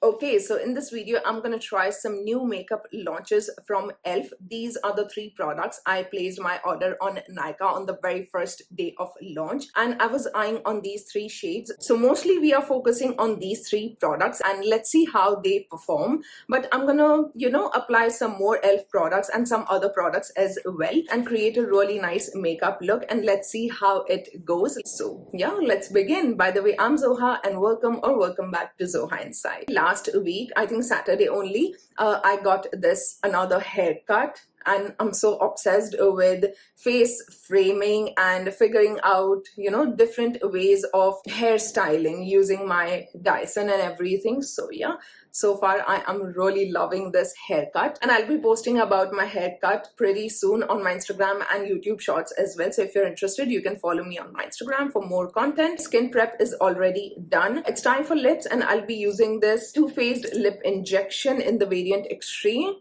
Okay, so in this video, I'm going to try some new makeup launches from e.l.f. These are the 3 products. I placed my order on Nykaa on the very first day of launch, and I was eyeing on these 3 shades. So mostly we are focusing on these 3 products, and let's see how they perform. But I'm gonna, apply some more e.l.f. products and some other products as well and create a really nice makeup look, and let's see how it goes. So yeah, let's begin. By the way, I'm Zoha and welcome back to Zoha Inside. Last week, I think Saturday only, I got this another haircut, and I'm so obsessed with face framing and figuring out different ways of hairstyling using my Dyson and everything. So yeah, so far I am really loving this haircut, and I'll be posting about my haircut pretty soon on my Instagram and YouTube shorts as well. So if you're interested, you can follow me on my Instagram for more content. Skin prep is already done. It's time for lips, and I'll be using this Too Faced lip injection in the variant Extreme.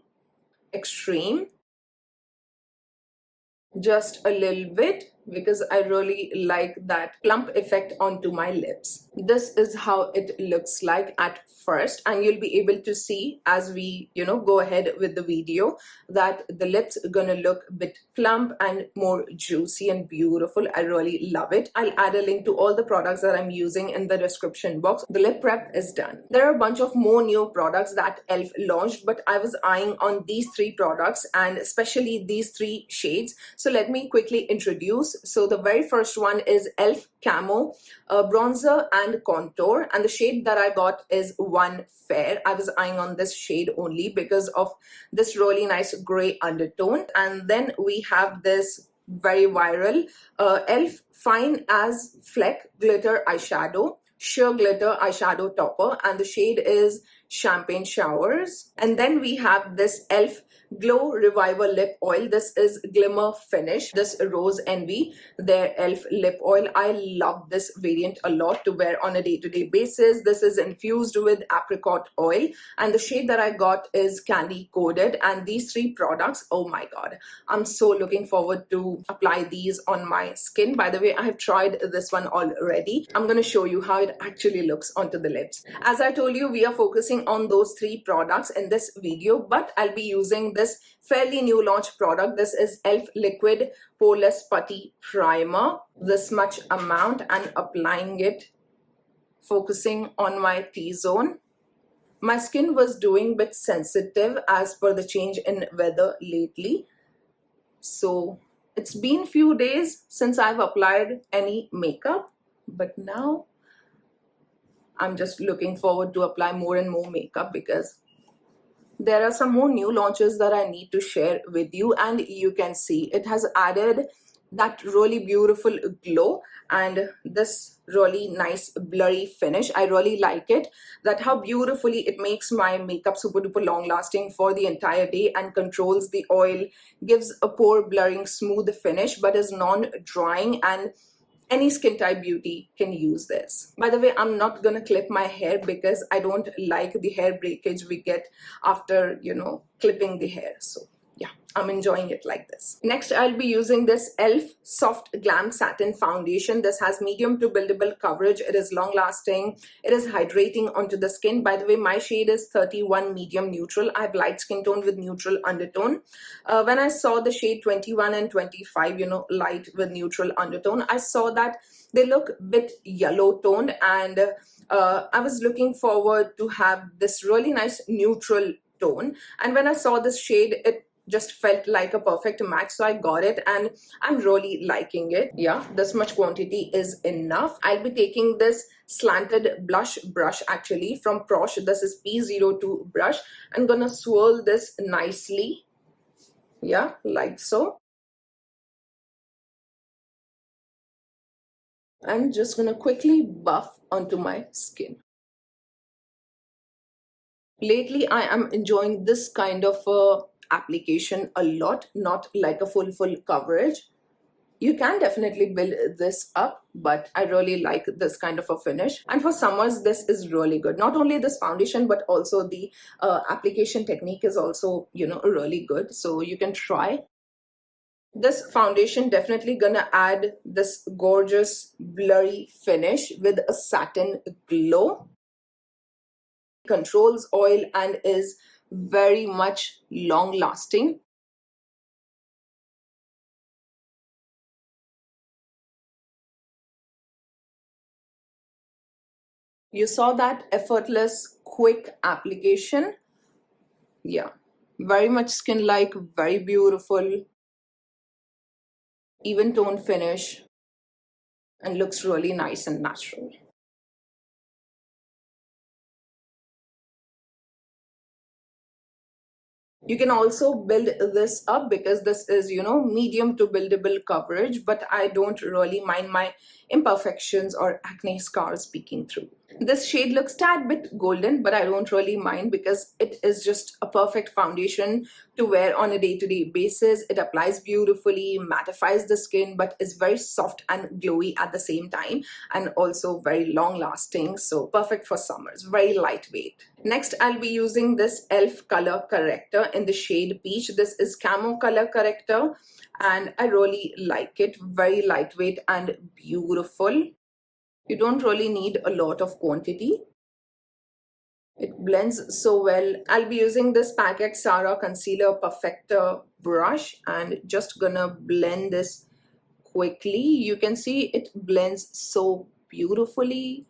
Just a little bit, because I really like that plump effect onto my lips. This is how it looks like at first, and you'll be able to see as we go ahead with the video that the lips are gonna look a bit plump and more juicy and beautiful. I really love it. I'll add a link to all the products that I'm using in the description box. The lip prep is done. There are a bunch of more new products that e.l.f. launched, but I was eyeing on these 3 products and especially these 3 shades. So let me quickly introduce. So the very first one is e.l.f. Camo bronzer and contour, and the shade that I got is One Fair. I was eyeing on this shade only because of this really nice gray undertone. And then we have this very viral e.l.f. Fine as Fleck glitter eyeshadow, sheer glitter eyeshadow topper, and the shade is Champagne Showers. And then we have this e.l.f. Glow Reviver Lip Oil. This is Glimmer Finish. This Rose Envy, their e.l.f. lip oil. I love this variant a lot to wear on a day-to-day basis. This is infused with apricot oil, and the shade that I got is Candy Coated. And these 3 products, oh my god, I'm so looking forward to apply these on my skin. By the way, I have tried this one already. I'm going to show you how it actually looks onto the lips. As I told you, we are focusing on those 3 products in this video, but I'll be using this fairly new launch product. This is e.l.f. Liquid Poreless Putty Primer, this much amount, and applying it, focusing on my T-zone. My skin was doing a bit sensitive as per the change in weather lately. So it's been few days since I've applied any makeup, but now I'm just looking forward to apply more and more makeup because there are some more new launches that I need to share with you, and you can see it has added that really beautiful glow and this really nice blurry finish. I really like it, that how beautifully it makes my makeup super duper long lasting for the entire day and controls the oil, gives a pore blurring smooth finish but is non-drying, and any skin type beauty can use this. By the way, I'm not gonna clip my hair because I don't like the hair breakage we get after clipping the hair. So yeah, I'm enjoying it like this. Next, I'll be using this e.l.f. Soft Glam Satin Foundation. This has medium to buildable coverage. It is long lasting. It is hydrating onto the skin. By the way, my shade is 31 medium neutral. I have light skin tone with neutral undertone. When I saw the shade 21 and 25, light with neutral undertone, I saw that they look a bit yellow toned, and I was looking forward to have this really nice neutral tone. And when I saw this shade, it just felt like a perfect match, so I got it and I'm really liking it. Yeah, this much quantity is enough. I'll be taking this slanted blush brush actually from Prosh. This is P02 brush. I'm gonna swirl this nicely, yeah, like so. I'm just gonna quickly buff onto my skin. Lately I am enjoying this kind of application a lot, not like a full coverage. You can definitely build this up, but I really like this kind of a finish. And for summers, this is really good. Not only this foundation, but also the application technique is also, really good. So you can try. This foundation definitely gonna add this gorgeous blurry finish with a satin glow. controls oil, and is very much long lasting. You saw that effortless, quick application. Yeah, very much skin-like, very beautiful, even tone finish, and looks really nice and natural. You can also build this up because this is, medium to buildable coverage, but I don't really mind my imperfections or acne scars peeking through. This shade looks tad bit golden, but I don't really mind because it is just a perfect foundation to wear on a day-to-day basis. It applies beautifully, mattifies the skin, but is very soft and glowy at the same time, and also very long-lasting, so perfect for summers, very lightweight. Next, I'll be using this e.l.f. color corrector in the shade Peach. This is Camo color corrector, and I really like it. Very lightweight and beautiful. You don't really need a lot of quantity. It blends so well. I'll be using this Packet Sarah Concealer Perfector brush and just gonna blend this quickly. You can see it blends so beautifully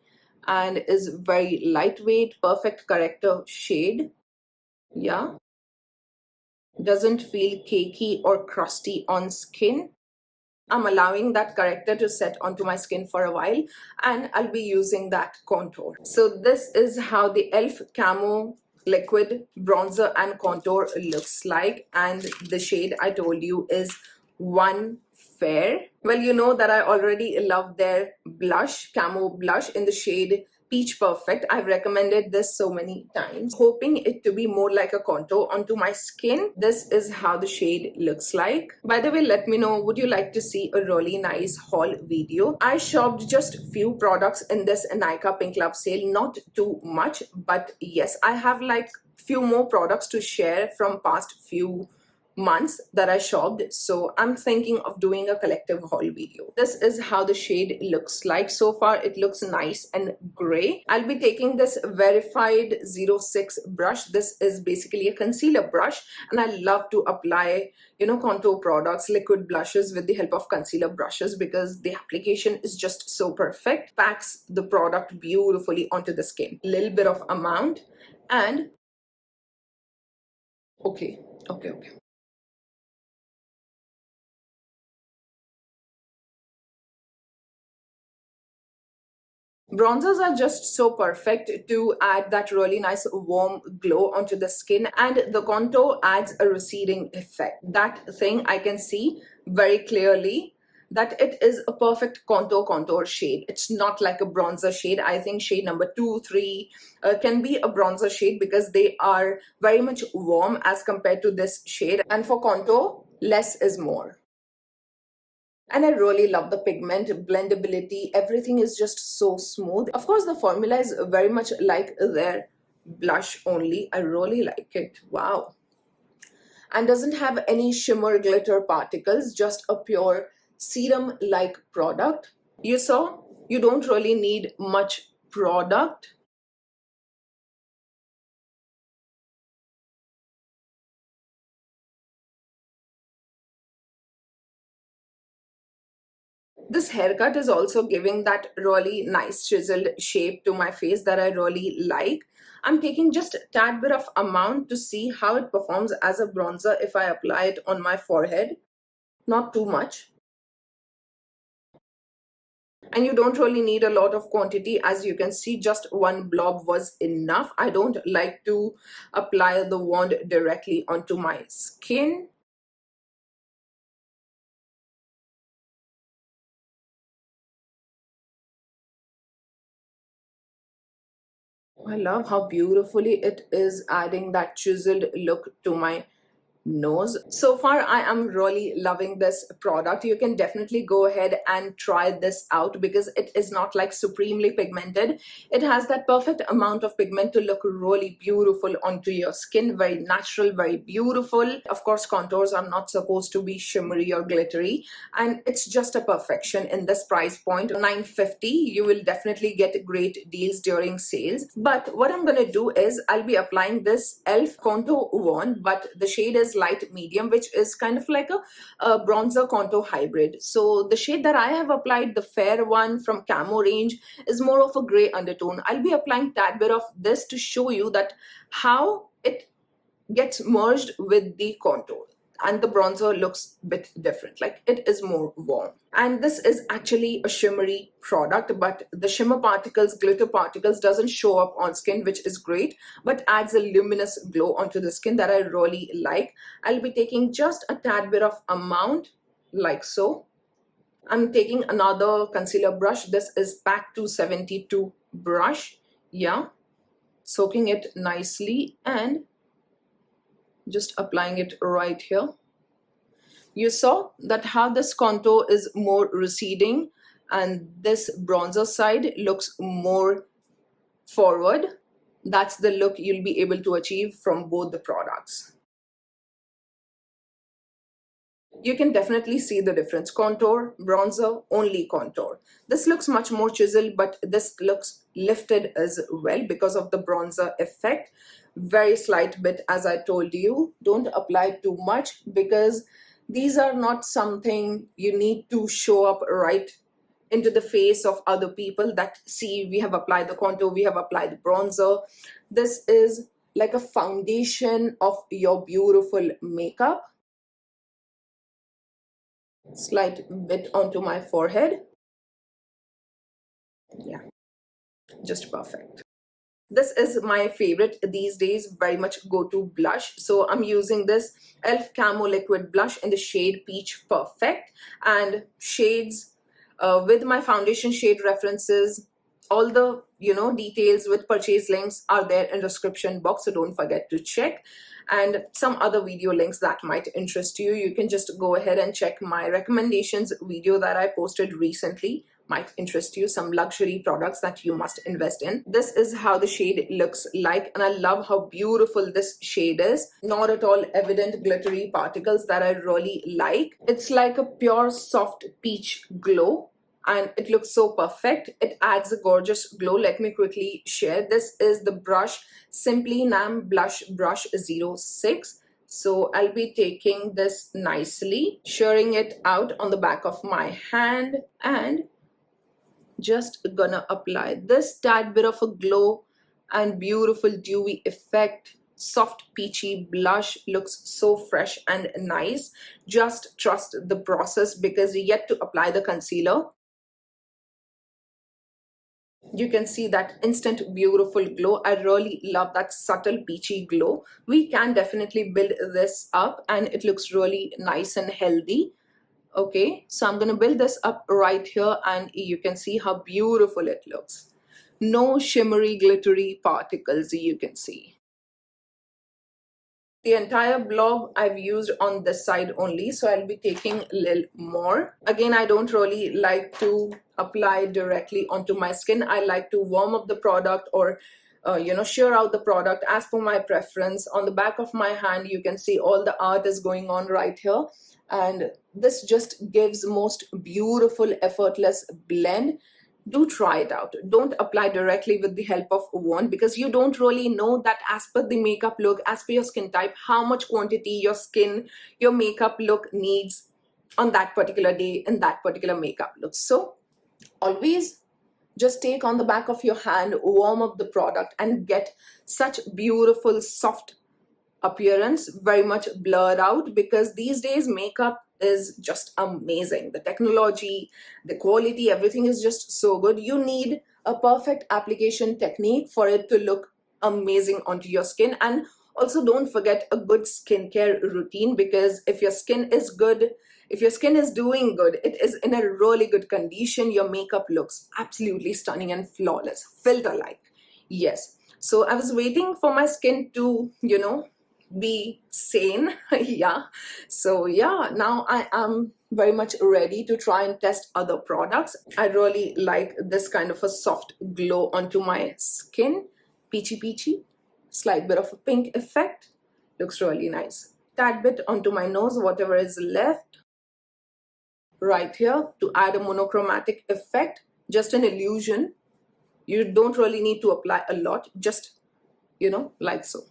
and is very lightweight, perfect corrector shade. Yeah, doesn't feel cakey or crusty on skin. I'm allowing that corrector to set onto my skin for a while, and I'll be using that contour. So this is how the e.l.f. Camo liquid bronzer and contour looks like, and the shade I told you is One Fair. Well, you know that I already love their blush, Camo blush in the shade Peach Perfect. I've recommended this so many times, hoping it to be more like a contour onto my skin. This is how the shade looks like. By the way, let me know, would you like to see a really nice haul video? I shopped just few products in this Nykaa Pink Love sale, not too much, but yes, I have like few more products to share from past few months that I shopped, so I'm thinking of doing a collective haul video. This is how the shade looks like. So far it looks nice and gray. I'll be taking this Verified 06 brush. This is basically a concealer brush, and I love to apply contour products, liquid blushes with the help of concealer brushes because the application is just so perfect. Packs the product beautifully onto the skin. Little bit of amount, and okay. Bronzers are just so perfect to add that really nice warm glow onto the skin, and the contour adds a receding effect. That thing I can see very clearly, that it is a perfect contour shade. It's not like a bronzer shade. I think shade number 2, 3 can be a bronzer shade because they are very much warm as compared to this shade, and for contour, less is more. And I really love the pigment blendability. Everything is just so smooth. Of course, the formula is very much like their blush only. I really like it. Wow. And doesn't have any shimmer glitter particles, just a pure serum-like product. You saw? You don't really need much product. This haircut is also giving that really nice chiseled shape to my face that I really like. I'm taking just a tad bit of amount to see how it performs as a bronzer if I apply it on my forehead. Not too much. And you don't really need a lot of quantity. As you can see, just one blob was enough. I don't like to apply the wand directly onto my skin. I love how beautifully it is adding that chiseled look to my nose. So far I am really loving this product. You can definitely go ahead and try this out because it is not like supremely pigmented. It has that perfect amount of pigment to look really beautiful onto your skin. Very natural, very beautiful. Of course, contours are not supposed to be shimmery or glittery, and it's just a perfection in this price point. $9.50. You will definitely get great deals during sales. But what I'm gonna do is I'll be applying this e.l.f. contour one, but the shade is light medium, which is kind of like a bronzer contour hybrid. So the shade that I have applied, the fair one from Camo range, is more of a gray undertone. I'll be applying tad bit of this to show you that how it gets merged with the contour, and the bronzer looks a bit different, like it is more warm. And this is actually a shimmery product, but the shimmer particles, glitter particles doesn't show up on skin, which is great, but adds a luminous glow onto the skin that I really like. I'll be taking just a tad bit of amount, like so. I'm taking another concealer brush. This is Pack 272 brush. Yeah, soaking it nicely and just applying it right here. You saw that how this contour is more receding and this bronzer side looks more forward. That's the look you'll be able to achieve from both the products. You can definitely see the difference. Contour, bronzer, only contour. This looks much more chiseled, but this looks lifted as well because of the bronzer effect. Very slight bit, as I told you. Don't apply too much because these are not something you need to show up right into the face of other people that see we have applied the contour, we have applied the bronzer. This is like a foundation of your beautiful makeup. Slight bit onto my forehead. Yeah, just perfect. This is my favorite these days, very much go-to blush. So I'm using this e.l.f. Camo liquid blush in the shade Peach Perfect, and shades with my foundation shade references. All the details with purchase links are there in the description box, so don't forget to check. And some other video links that might interest you. You can just go ahead and check my recommendations video that I posted recently. Might interest you, some luxury products that you must invest in. This is how the shade looks like, and I love how beautiful this shade is. Not at all evident glittery particles that I really like. It's like a pure soft peach glow, and it looks so perfect. It adds a gorgeous glow. Let me quickly share. This is the brush Simply Nam Blush Brush 06. So I'll be taking this nicely, sharing it out on the back of my hand, and just gonna apply this tad bit of a glow and beautiful dewy effect. Soft peachy blush, looks so fresh and nice. Just trust the process because you're yet to apply the concealer. You can see that instant beautiful glow. I really love that subtle peachy glow. We can definitely build this up and it looks really nice and healthy. Okay, so I'm going to build this up right here and you can see how beautiful it looks. No shimmery glittery particles, you can see. The entire blob I've used on this side only, so I'll be taking a little more. Again, I don't really like to apply directly onto my skin. I like to warm up the product or shear out the product as per my preference. On the back of my hand, you can see all the art is going on right here. And this just gives most beautiful, effortless blend. Do try it out. Don't apply directly with the help of a wand because you don't really know that as per the makeup look, as per your skin type, how much quantity your skin, your makeup look needs on that particular day in that particular makeup look. So always just take on the back of your hand, warm up the product and get such beautiful, soft appearance, very much blurred out, because these days makeup is just amazing. The technology, the quality, everything is just so good. You need a perfect application technique for it to look amazing onto your skin. And also don't forget a good skincare routine, because if your skin is good, if your skin is doing good, it is in a really good condition, your makeup looks absolutely stunning and flawless, filter like. Yes, so I was waiting for my skin to be sane. Yeah, so yeah, now I am very much ready to try and test other products. I really like this kind of a soft glow onto my skin. Peachy, slight bit of a pink effect, looks really nice. Tad bit onto my nose, whatever is left right here, to add a monochromatic effect, just an illusion. You don't really need to apply a lot, just, like so.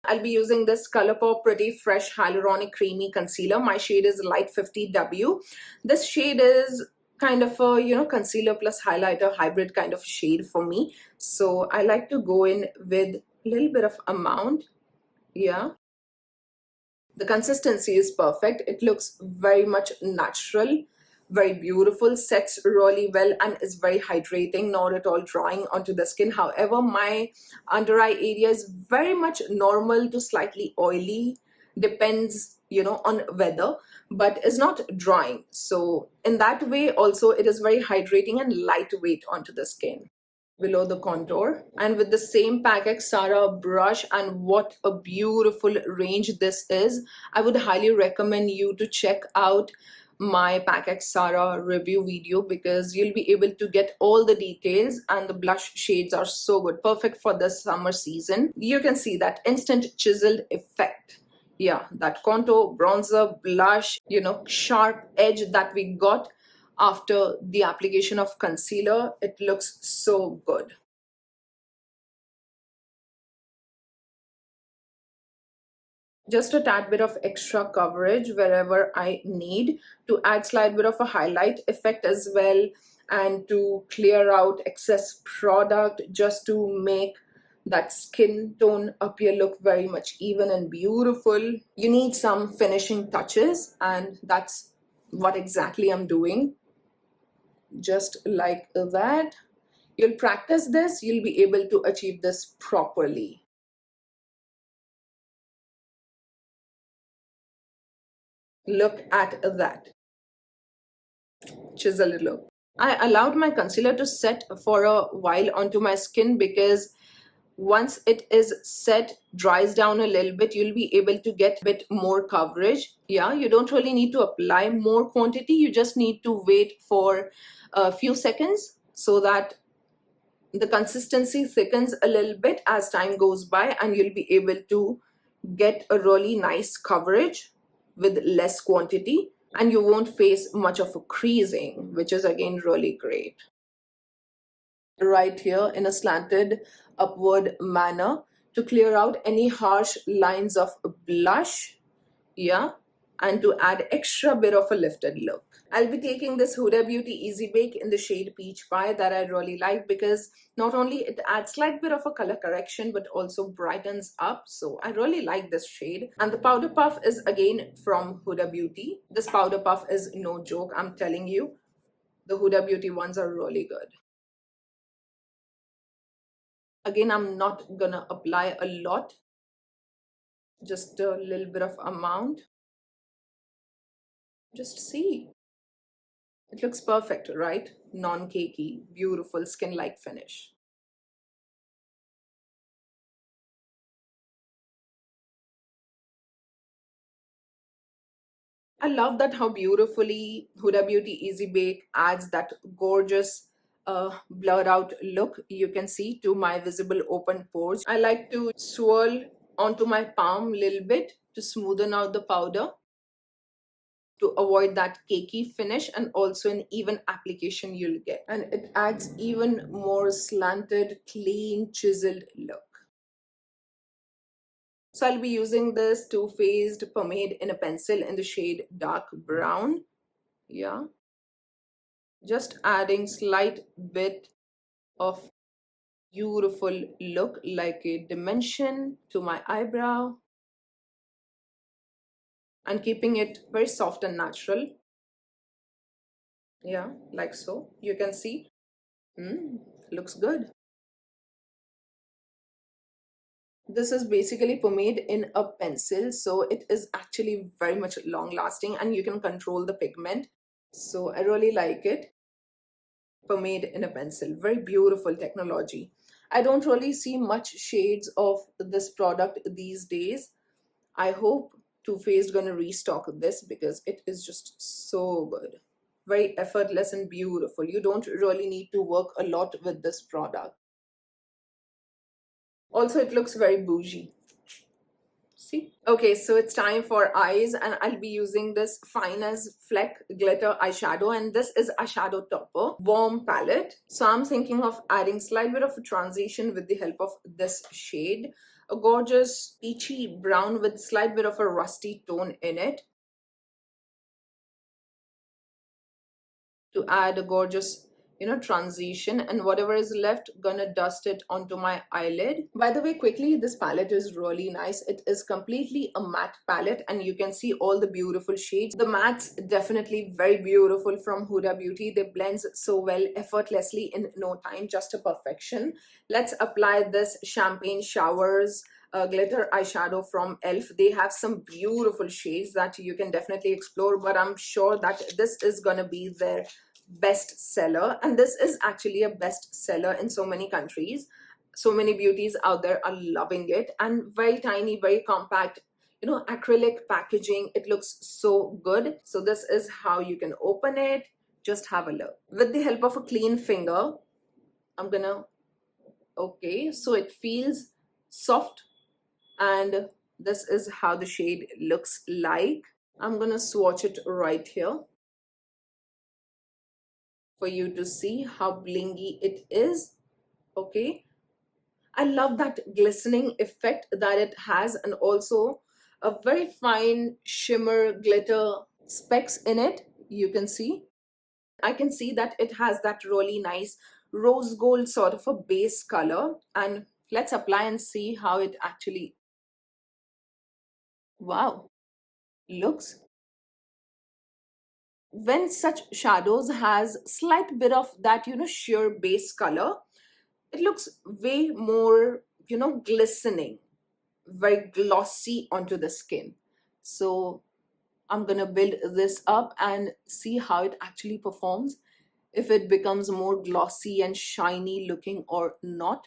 I'll be using this ColourPop Pretty Fresh Hyaluronic Creamy Concealer. My shade is Light 50W. This shade is kind of a, concealer plus highlighter hybrid kind of shade for me. So I like to go in with a little bit of amount. Yeah. The consistency is perfect. It looks very much natural, very beautiful, sets really well, and is very hydrating, not at all drying onto the skin. However, my under eye area is very much normal to slightly oily, depends, on weather, but is not drying. So in that way also, it is very hydrating and lightweight onto the skin below the contour. And with the same Pac Sarah brush, and what a beautiful range this is, I would highly recommend you to check out my Pac Sarah review video, because you'll be able to get all the details, and the blush shades are so good, perfect for the summer season. You can see that instant chiseled effect. Yeah, that contour, bronzer, blush, sharp edge that we got after the application of concealer. It looks so good. Just a tad bit of extra coverage wherever I need, to add slight bit of a highlight effect as well, and to clear out excess product, just to make that skin tone appear look very much even and beautiful. You need some finishing touches, and that's what exactly I'm doing. Just like that. You'll practice this, you'll be able to achieve this properly. Look at that chiseled look. I allowed my concealer to set for a while onto my skin, because once it is set, dries down a little bit, you'll be able to get a bit more coverage. Yeah, you don't really need to apply more quantity, you just need to wait for a few seconds so that the consistency thickens a little bit as time goes by, and you'll be able to get a really nice coverage with less quantity, and you won't face much of a creasing, which is again really great. Right here in a slanted upward manner, to clear out any harsh lines of blush. Yeah, and to add extra bit of a lifted look. I'll be taking this Huda Beauty Easy Bake in the shade Peach Pie that I really like, because not only it adds slight bit of a color correction, but also brightens up. So I really like this shade. And the powder puff is again from Huda Beauty. This powder puff is no joke, I'm telling you. The Huda Beauty ones are really good. Again, I'm not gonna apply a lot, just a little bit of amount. Just see. It looks perfect, right? Non-cakey, beautiful skin-like finish. I love that how beautifully Huda Beauty Easy Bake adds that gorgeous blurred out look you can see to my visible open pores. I like to swirl onto my palm a little bit to smoothen out the powder, to avoid that cakey finish, and also an even application you'll get. And it adds even more slanted, clean, chiseled look. So I'll be using this Too Faced pomade in a pencil in the shade dark brown. Yeah. Just adding slight bit of beautiful look, like a dimension to my eyebrow, and keeping it very soft and natural. Yeah, like so. You can see. Looks good. This is basically pomade in a pencil, so it is actually very much long lasting, and you can control the pigment. So I really like it. Pomade in a pencil, very beautiful technology. I don't really see much shades of this product these days. I hope Too Faced gonna restock this because it is just so good. Very effortless and beautiful. You don't really need to work a lot with this product. Also, it looks very bougie. See? Okay, so it's time for eyes, and I'll be using this Fine as Fleck glitter eyeshadow, and this is eyeshadow topper, warm palette. So I'm thinking of adding slight bit of a transition with the help of this shade, a gorgeous peachy brown with slight bit of a rusty tone in it, to add a gorgeous transition, and whatever is left, gonna dust it onto my eyelid. By the way, quickly, this palette is really nice. It is completely a matte palette, and you can see all the beautiful shades. The mattes definitely very beautiful from Huda Beauty. They blend so well effortlessly in no time, just a perfection. Let's apply this Champagne Showers glitter eyeshadow from elf. They have some beautiful shades that you can definitely explore, but I'm sure that this is gonna be their best seller, and this is actually a best seller in so many countries. So many beauties out there are loving it, and very tiny, very compact, acrylic packaging. It looks so good. So this is how you can open it. Just have a look. With the help of a clean finger, I'm gonna, okay, so it feels soft, and this is how the shade looks like. I'm gonna swatch it right here for you to see how blingy it is. Okay, I love that glistening effect that it has, and also a very fine shimmer glitter specks in it. You can see, I can see that it has that really nice rose gold sort of a base color, and let's apply and see how it actually, wow, looks. When such shadows has slight bit of that sheer base color, it looks way more glistening, very glossy onto the skin. So I'm gonna build this up and see how it actually performs, if it becomes more glossy and shiny looking or not.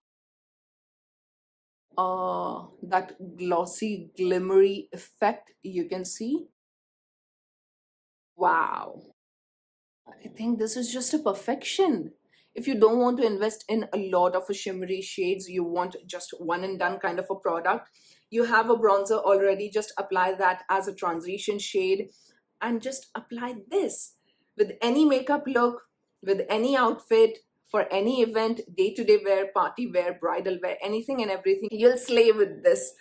That glossy glimmery effect you can see. Wow, I think this is just a perfection. If you don't want to invest in a lot of shimmery shades, you want just one and done kind of a product, you have a bronzer already, just apply that as a transition shade and just apply this with any makeup look, with any outfit, for any event, day-to-day wear, party wear, bridal wear, anything and everything. You'll slay with this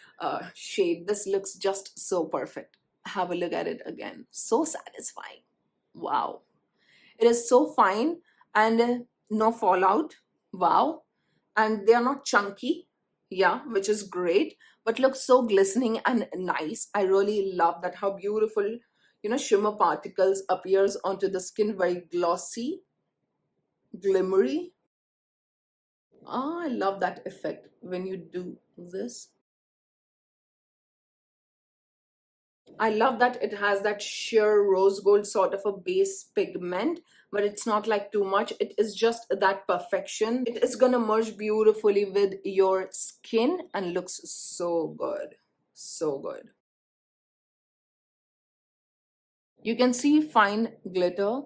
shade. This looks just so perfect. Have a look at it again. So satisfying. Wow. It is so fine and no fallout. Wow. And they are not chunky. Yeah, which is great, but looks so glistening and nice. I really love that, how beautiful, shimmer particles appears onto the skin, very glossy, glimmery. Oh, I love that effect when you do this. I love that it has that sheer rose gold sort of a base pigment, but it's not like too much. It is just that perfection. It is gonna merge beautifully with your skin and looks so good. So good. You can see fine glitter.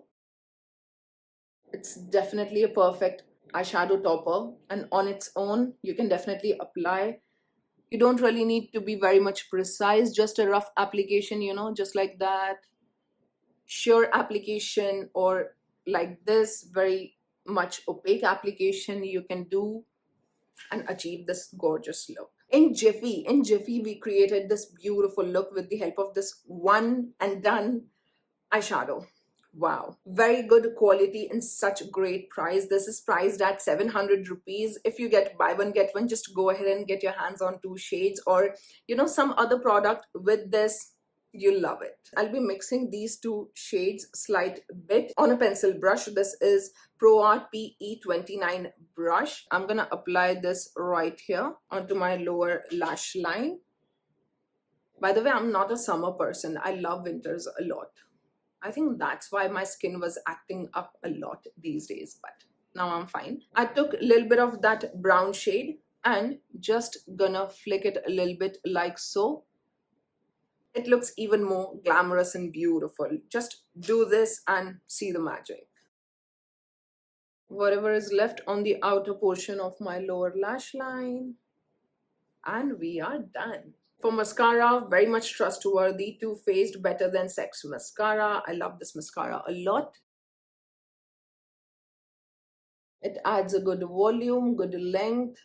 It's definitely a perfect eyeshadow topper, and on its own, you can definitely apply. You don't really need to be very much precise, just a rough application, just like that. Sheer application, or like this very much opaque application, you can do and achieve this gorgeous look. In jiffy we created this beautiful look with the help of this one and done eyeshadow. Wow, very good quality and such great price. This is priced at 700 rupees. If you get buy one get one, just go ahead and get your hands on two shades, or some other product with this. You'll love it. I'll be mixing these two shades slight bit on a pencil brush. This is Pro Art PE29 brush. I'm gonna apply this right here onto my lower lash line. By the way, I'm not a summer person. I love winters a lot. I think that's why my skin was acting up a lot these days, but Now I'm fine. I took a little bit of that brown shade and just gonna flick it a little bit like so. It looks even more glamorous and beautiful. Just do this and see the magic. Whatever is left on the outer portion of my lower lash line, and we are done. For mascara, very much trustworthy. Too Faced Better Than Sex mascara. I love this mascara a lot. It adds a good volume, good length,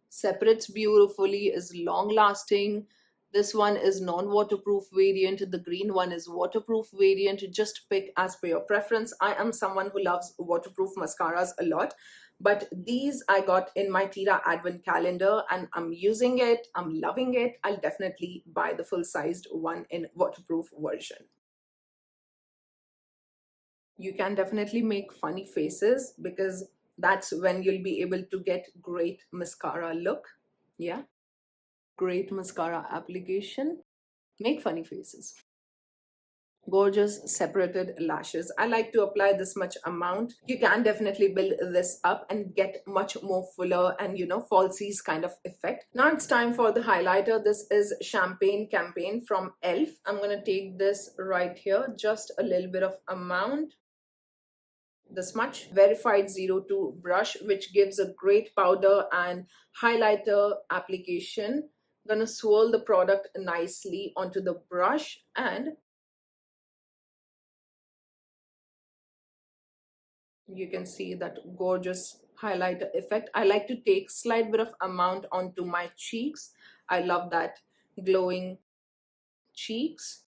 separates beautifully, is long lasting. This one is non-waterproof variant. The green one is waterproof variant. Just pick as per your preference. I am someone who loves waterproof mascaras a lot, but these I got in my Tira advent calendar and I'm using it. I'm loving it. I'll definitely buy the full-sized one in waterproof version. You can definitely make funny faces because that's when you'll be able to get great mascara look. Yeah. Great mascara application. Make funny faces. Gorgeous separated lashes. I like to apply this much amount. You can definitely build this up and get much more fuller and falsies kind of effect. Now it's time for the highlighter. This is Champagne Campaign from ELF. I'm gonna take this right here, just a little bit of amount. This much. Verified 02 brush, which gives a great powder and highlighter application. Gonna swirl the product nicely onto the brush and you can see that gorgeous highlighter effect. I like to take slight bit of amount onto my cheeks. I love that glowing cheeks,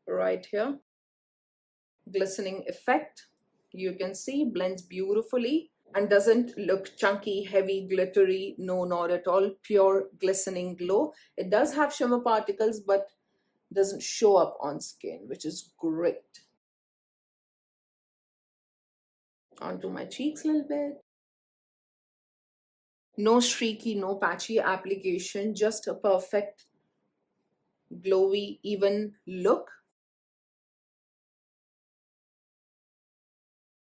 right here. Glistening effect, you can see, blends beautifully and doesn't look chunky, heavy, glittery. No, not at all. Pure glistening glow. It does have shimmer particles but doesn't show up on skin, which is great. Onto my cheeks a little bit. No streaky, no patchy application, just a perfect glowy, even look.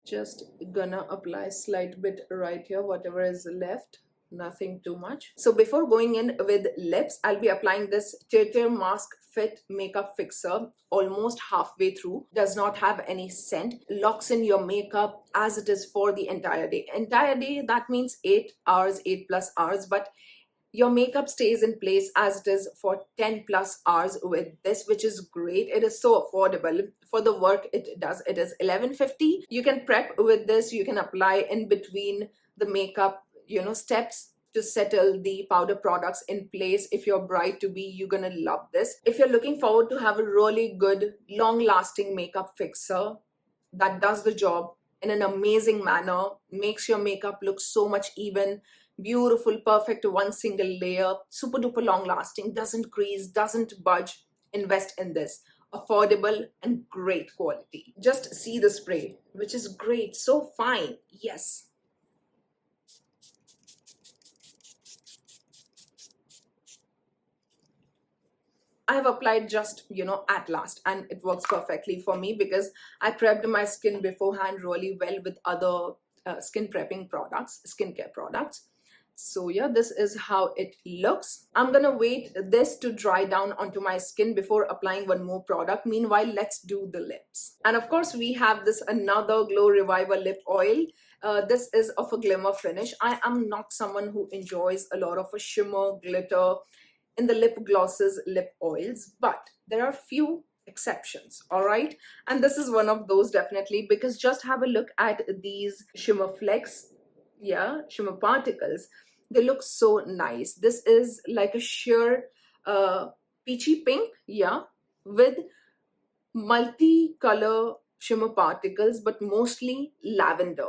Just gonna apply slight bit right here, whatever is left, nothing too much. So before going in with lips, I'll be applying this Tear Mask Fit Makeup Fixer almost halfway through. Does not have any scent, locks in your makeup as it is for the entire day. Entire day, that means 8 hours, 8+ hours, but your makeup stays in place as it is for 10+ hours with this, which is great. It is so affordable for the work it does. It is $11.50. You can prep with this. You can apply in between the makeup, steps to settle the powder products in place. If you're bride to be, you're gonna love this. If you're looking forward to have a really good, long-lasting makeup fixer that does the job in an amazing manner, makes your makeup look so much even, beautiful, perfect, one single layer, super duper long lasting, doesn't crease, doesn't budge, invest in this. Affordable and great quality. Just see the spray, which is great, so fine. Yes. I have applied just, at last, and it works perfectly for me because I prepped my skin beforehand really well with other skin prepping products, skincare products. So yeah, this is how it looks. I'm gonna wait this to dry down onto my skin before applying one more product. Meanwhile, let's do the lips. And of course, we have this another Glow Reviver lip oil. This is of a glimmer finish. I am not someone who enjoys a lot of a shimmer, glitter in the lip glosses, lip oils, but there are few exceptions, all right? And this is one of those definitely, because just have a look at these shimmer flecks. Yeah, shimmer particles. They look so nice. This is like a sheer peachy pink, yeah, with multi-color shimmer particles, but mostly lavender.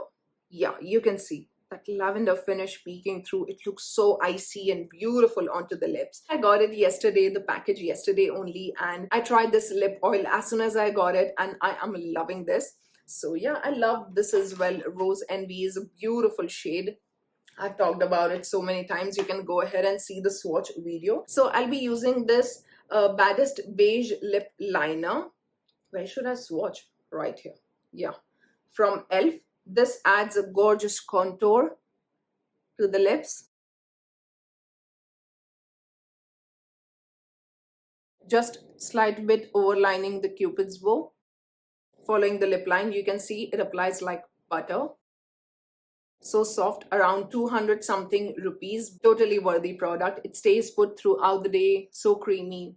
Yeah, you can see that lavender finish peeking through. It looks so icy and beautiful onto the lips. I got it yesterday, the package yesterday only, and I tried this lip oil as soon as I got it, and I am loving this. So yeah, I love this as well. Rose Envy is a beautiful shade. I've talked about it so many times. You can go ahead and see the swatch video. So I'll be using this Baddest Beige Lip Liner. Where should I swatch? Right here. Yeah. From ELF. This adds a gorgeous contour to the lips. Just slight bit overlining the cupid's bow. Following the lip line, you can see it applies like butter. So soft, around 200 something rupees. Totally worthy product. It stays put throughout the day, so creamy,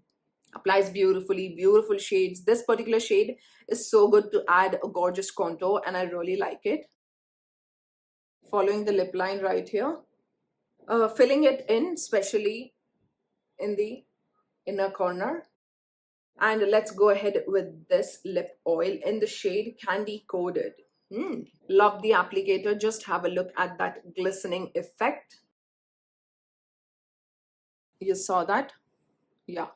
applies beautifully, beautiful shades. This particular shade is so good to add a gorgeous contour, and I really like it. Following the lip line right here, filling it in, especially in the inner corner. And let's go ahead with this lip oil in the shade Candy Coated. Love the applicator. Just have a look at that glistening effect. You saw that? Yeah.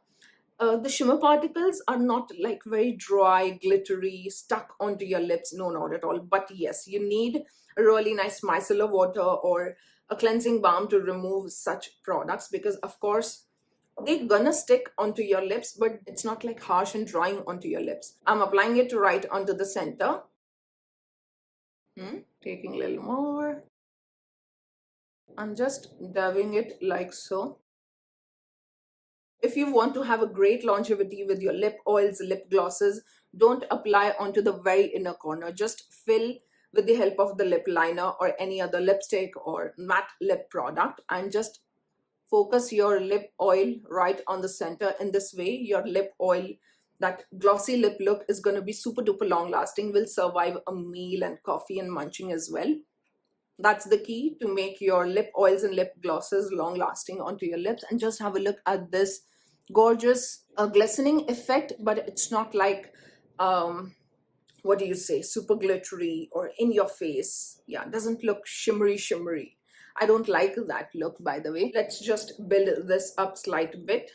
The shimmer particles are not like very dry, glittery, stuck onto your lips. No, not at all. But yes, you need a really nice micellar water or a cleansing balm to remove such products, because of course they're gonna stick onto your lips, but it's not like harsh and drying onto your lips. I'm applying it right onto the center. Taking a little more. I'm just dabbing it like so. If you want to have a great longevity with your lip oils, lip glosses, don't apply onto the very inner corner. Just fill with the help of the lip liner or any other lipstick or matte lip product, and just focus your lip oil right on the center. In this way, your lip oil, that glossy lip look, is going to be super duper long lasting, will survive a meal and coffee and munching as well. That's the key to make your lip oils and lip glosses long lasting onto your lips. And just have a look at this gorgeous glistening effect, but it's not like what do you say, super glittery or in your face. Yeah, it doesn't look shimmery. I don't like that look, by the way. Let's just build this up slight bit.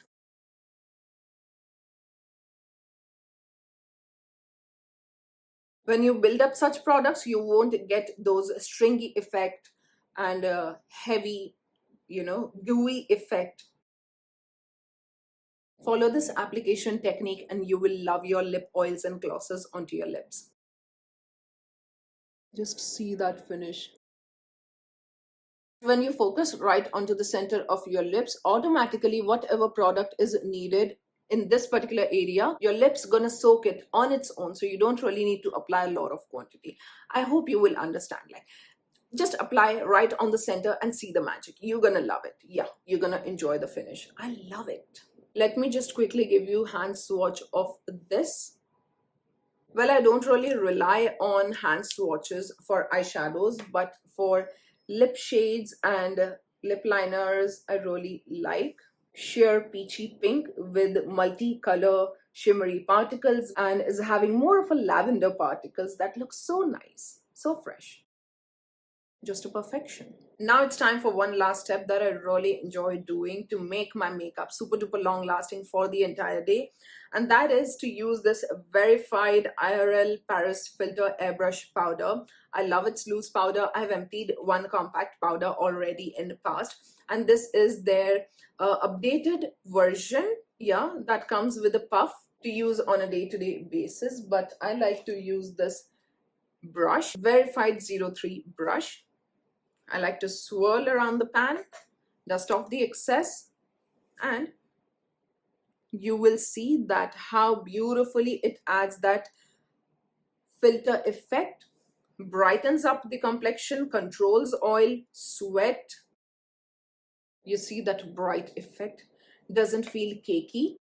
When you build up such products, you won't get those stringy effect and heavy, gooey effect. Follow this application technique and you will love your lip oils and glosses onto your lips. Just see that finish. When you focus right onto the center of your lips, automatically whatever product is needed in this particular area, your lips gonna soak it on its own, so you don't really need to apply a lot of quantity. I hope you will understand. Like, just apply right on the center and see the magic. You're gonna love it. Yeah, you're gonna enjoy the finish. I love it. Let me just quickly give you hand swatch of this. Well, I don't really rely on hand swatches for eyeshadows, but for lip shades and lip liners, I really like sheer peachy pink with multicolor shimmery particles, and is having more of a lavender particles that looks so nice, so fresh. Just a perfection. Now it's time for one last step that I really enjoy doing to make my makeup super duper long lasting for the entire day, and that is to use this verified IRL Paris filter airbrush powder. I love its loose powder. I've emptied one compact powder already in the past, and this is their updated version, yeah, that comes with a puff to use on a day-to-day basis. But I like to use this brush, verified 03 brush. I like to swirl around the pan, dust off the excess, and you will see that how beautifully it adds that filter effect, brightens up the complexion, controls oil, sweat. You see that bright effect, doesn't feel cakey.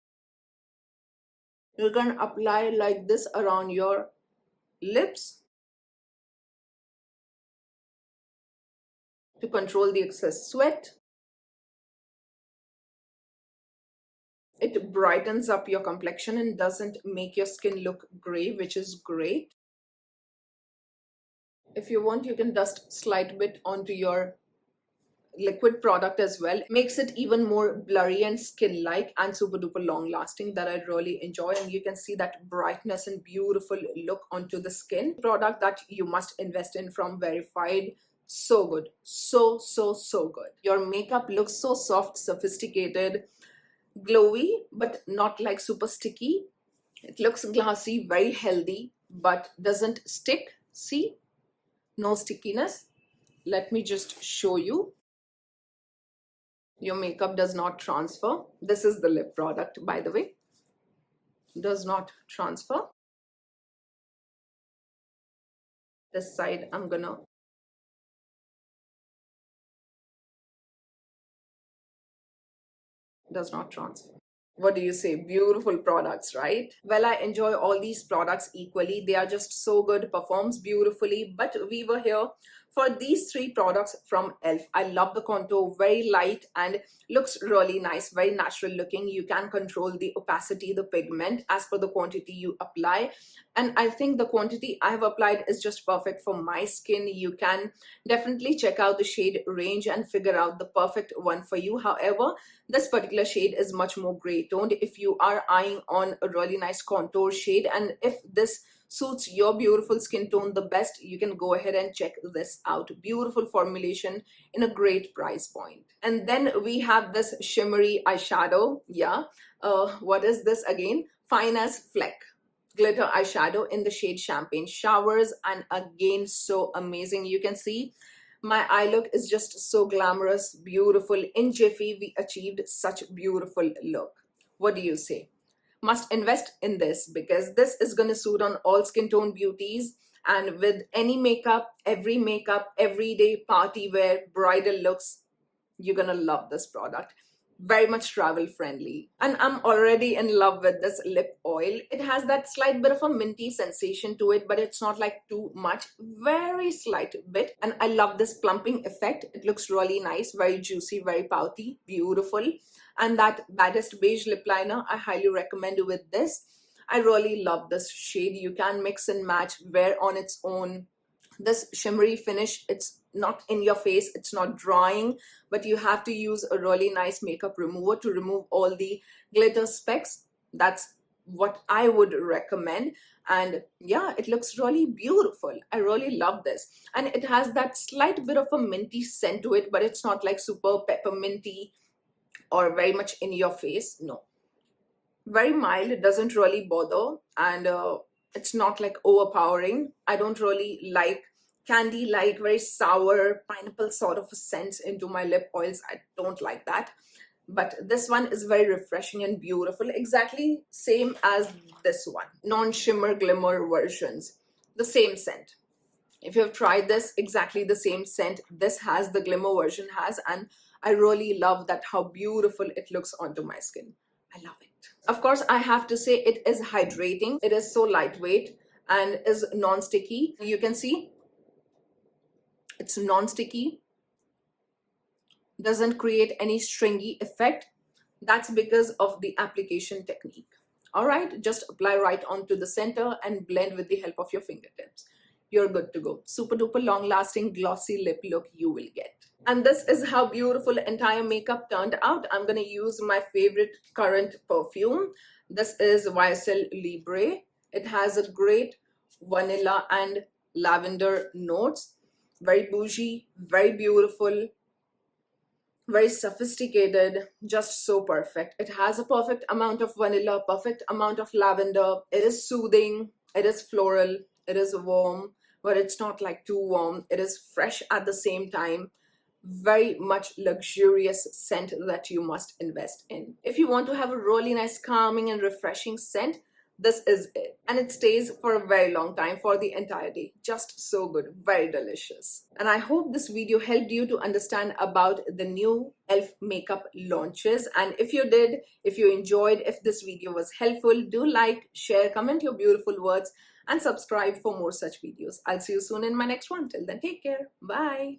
You're going to apply like this around your lips to control the excess sweat. It brightens up your complexion and doesn't make your skin look gray, which is great. If you want, you can dust slight bit onto your liquid product as well. It makes it even more blurry and skin-like and super duper long lasting, that I really enjoy. And you can see that brightness and beautiful look onto the skin. Product that you must invest in from Verified. So good. So good. Your makeup looks so soft, sophisticated, glowy, but not like super sticky. It looks glassy, very healthy, but doesn't stick. See? no stickiness. Let me just show you. Your makeup does not transfer. This is the lip product, by the way. Does not transfer. This side, I'm gonna does not transfer. What do you say? Beautiful products, right? Well, I enjoy all these products equally. They are just so good, performs beautifully. But we were here for these three products from e.l.f. I love the contour, very light and looks really nice, very natural looking. You can control the opacity, the pigment as per the quantity you apply. And I think the quantity I have applied is just perfect for my skin. You can definitely check out the shade range and figure out the perfect one for you. However, this particular shade is much more gray toned. If you are eyeing on a really nice contour shade, and if this suits your beautiful skin tone the best, you can go ahead and check this out. Beautiful formulation in a great price point. And then we have this shimmery eyeshadow. Yeah, what is this again? Fine as Fleck glitter eyeshadow in the shade Champagne Showers, and again so amazing. You can see my eye look is just so glamorous, beautiful. In jiffy we achieved such beautiful look. What do you say? Must invest in this, because this is going to suit on all skin tone beauties, and with any makeup, everyday party wear, bridal looks, you're gonna love this product. Very much travel friendly. And I'm already in love with this lip oil. It has that slight bit of a minty sensation to it, but it's not like too much, very slight bit. And I love this plumping effect. It looks really nice, very juicy, very pouty, beautiful. And that baddest beige lip liner I highly recommend with this. I really love this shade. You can mix and match, wear on its own. This shimmery finish, it's not in your face, it's not drying, but you have to use a really nice makeup remover to remove all the glitter specks. That's what I would recommend. And yeah, it looks really beautiful. I really love this. And it has that slight bit of a minty scent to it, but it's not like super pepperminty or very much in your face. No, very mild. It doesn't really bother, and it's not like overpowering. I don't really like candy like very sour pineapple sort of a scent into my lip oils. I don't like that, but this one is very refreshing and beautiful, exactly same as this one. Non-shimmer glimmer versions, the same scent. If you've tried this, exactly the same scent this has, the glimmer version has, and I really love that, how beautiful it looks onto my skin. I love it. Of course, I have to say it is hydrating. It is so lightweight and is non-sticky. You can see it's non-sticky, doesn't create any stringy effect. That's because of the application technique. All right, just apply right onto the center and blend with the help of your fingertips. You're good to go. Super duper long lasting glossy lip look you will get. And this is how beautiful entire makeup turned out. I'm going to use my favorite current perfume. This is YSL Libre. It has a great vanilla and lavender notes. Very bougie, very beautiful, very sophisticated, just so perfect. It has a perfect amount of vanilla, perfect amount of lavender. It is soothing, it is floral, it is warm, but it's not like too warm. It is fresh at the same time. Very much luxurious scent that you must invest in. If you want to have a really nice calming and refreshing scent, this is it. And it stays for a very long time, for the entire day. Just so good, very delicious. And I hope this video helped you to understand about the new e.l.f. makeup launches. And if you did, if you enjoyed, if this video was helpful, do like, share, comment your beautiful words, and subscribe for more such videos. I'll see you soon in my next one. Till then, take care. Bye.